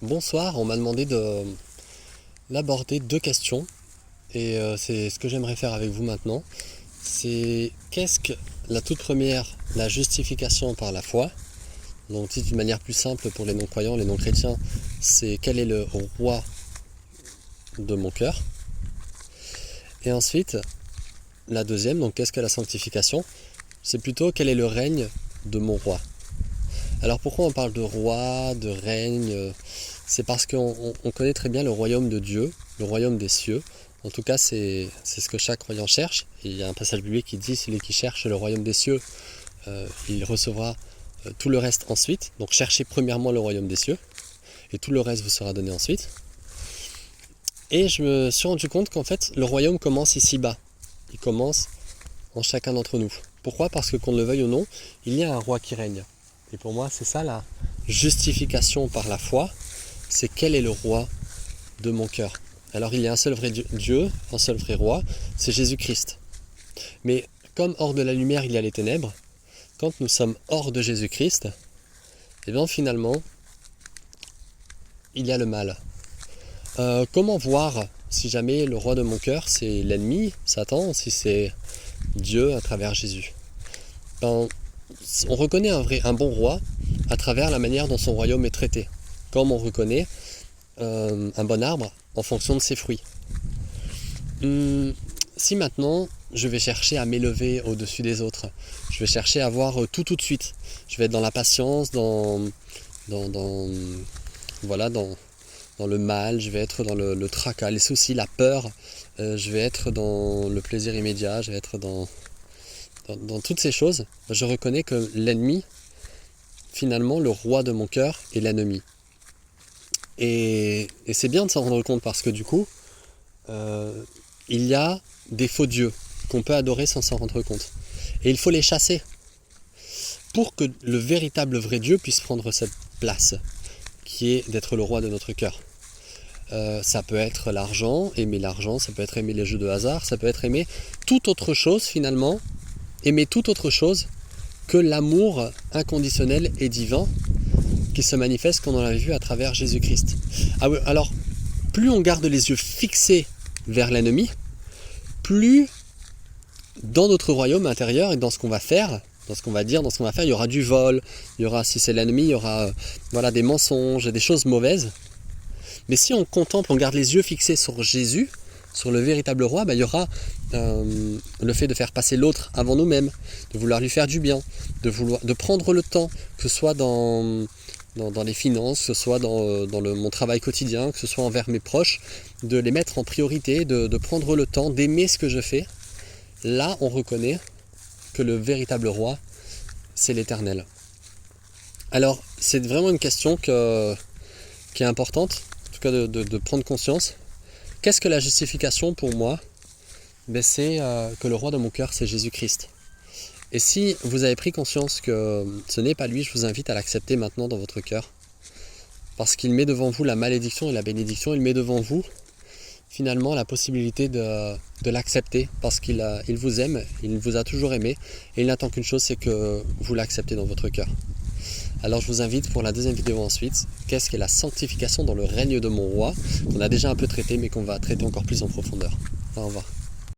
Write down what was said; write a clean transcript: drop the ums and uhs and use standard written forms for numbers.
Bonsoir, on m'a demandé d'aborder deux questions et c'est ce que j'aimerais faire avec vous maintenant. C'est qu'est-ce que la toute première, la justification par la foi. Donc dit d'une manière plus simple pour les non-croyants, les non-chrétiens, c'est quel est le roi de mon cœur. Et ensuite, la deuxième, donc qu'est-ce que la sanctification? C'est plutôt quel est le règne de mon roi. Alors pourquoi on parle de roi, de règne? C'est parce qu'on connaît très bien le royaume de Dieu, le royaume des cieux. En tout cas, c'est ce que chaque croyant cherche. Et il y a un passage biblique qui dit, celui qui cherche le royaume des cieux, il recevra tout le reste ensuite. Donc cherchez premièrement le royaume des cieux, et tout le reste vous sera donné ensuite. Et je me suis rendu compte qu'en fait, le royaume commence ici-bas. Il commence en chacun d'entre nous. Pourquoi? Parce que qu'on le veuille ou non, il y a un roi qui règne. Et pour moi, c'est ça la justification par la foi, c'est quel est le roi de mon cœur. Alors il y a un seul vrai Dieu, un seul vrai roi, c'est Jésus-Christ. Mais comme hors de la lumière il y a les ténèbres, quand nous sommes hors de Jésus-Christ, et bien finalement, il y a le mal. Comment voir si jamais le roi de mon cœur c'est l'ennemi, Satan, si c'est Dieu à travers Jésus? On reconnaît un bon roi à travers la manière dont son royaume est traité. Comme on reconnaît un bon arbre en fonction de ses fruits. Si maintenant je vais chercher à m'élever au-dessus des autres, je vais chercher à avoir tout de suite, je vais être dans la patience, dans le mal, je vais être dans le tracas, les soucis, la peur, je vais être dans le plaisir immédiat, je vais être dans toutes ces choses, je reconnais que l'ennemi, finalement, le roi de mon cœur est l'ennemi. Et c'est bien de s'en rendre compte parce que du coup, il y a des faux dieux qu'on peut adorer sans s'en rendre compte. Et il faut les chasser pour que le véritable vrai Dieu puisse prendre cette place, qui est d'être le roi de notre cœur. Ça peut être l'argent, ça peut être aimer les jeux de hasard, ça peut être aimer toute autre chose finalement, aimer toute autre chose que l'amour inconditionnel et divin qui se manifeste comme on l'a vu à travers Jésus-Christ. Alors, plus on garde les yeux fixés vers l'ennemi, plus dans notre royaume intérieur et dans ce qu'on va faire, dans ce qu'on va dire, dans ce qu'on va faire, il y aura du vol, il y aura, si c'est l'ennemi, il y aura des mensonges, des choses mauvaises. Mais si on contemple, on garde les yeux fixés sur Jésus, sur le véritable roi, il y aura le fait de faire passer l'autre avant nous-mêmes, de vouloir lui faire du bien, de prendre le temps, que ce soit dans les finances, que ce soit dans mon travail quotidien, que ce soit envers mes proches, de les mettre en priorité, de prendre le temps, d'aimer ce que je fais. Là, on reconnaît que le véritable roi, c'est l'Éternel. Alors, c'est vraiment une question qui est importante, en tout cas de prendre conscience. Qu'est-ce que la justification pour moi? C'est que le roi de mon cœur, c'est Jésus-Christ. Et si vous avez pris conscience que ce n'est pas lui, je vous invite à l'accepter maintenant dans votre cœur. Parce qu'il met devant vous la malédiction et la bénédiction, il met devant vous finalement la possibilité de l'accepter parce qu'il vous aime, il vous a toujours aimé et il n'attend qu'une chose, c'est que vous l'acceptez dans votre cœur. Alors je vous invite pour la deuxième vidéo ensuite, qu'est-ce qu'est la sanctification dans le règne de mon roi, qu'on a déjà un peu traité mais qu'on va traiter encore plus en profondeur. Au revoir.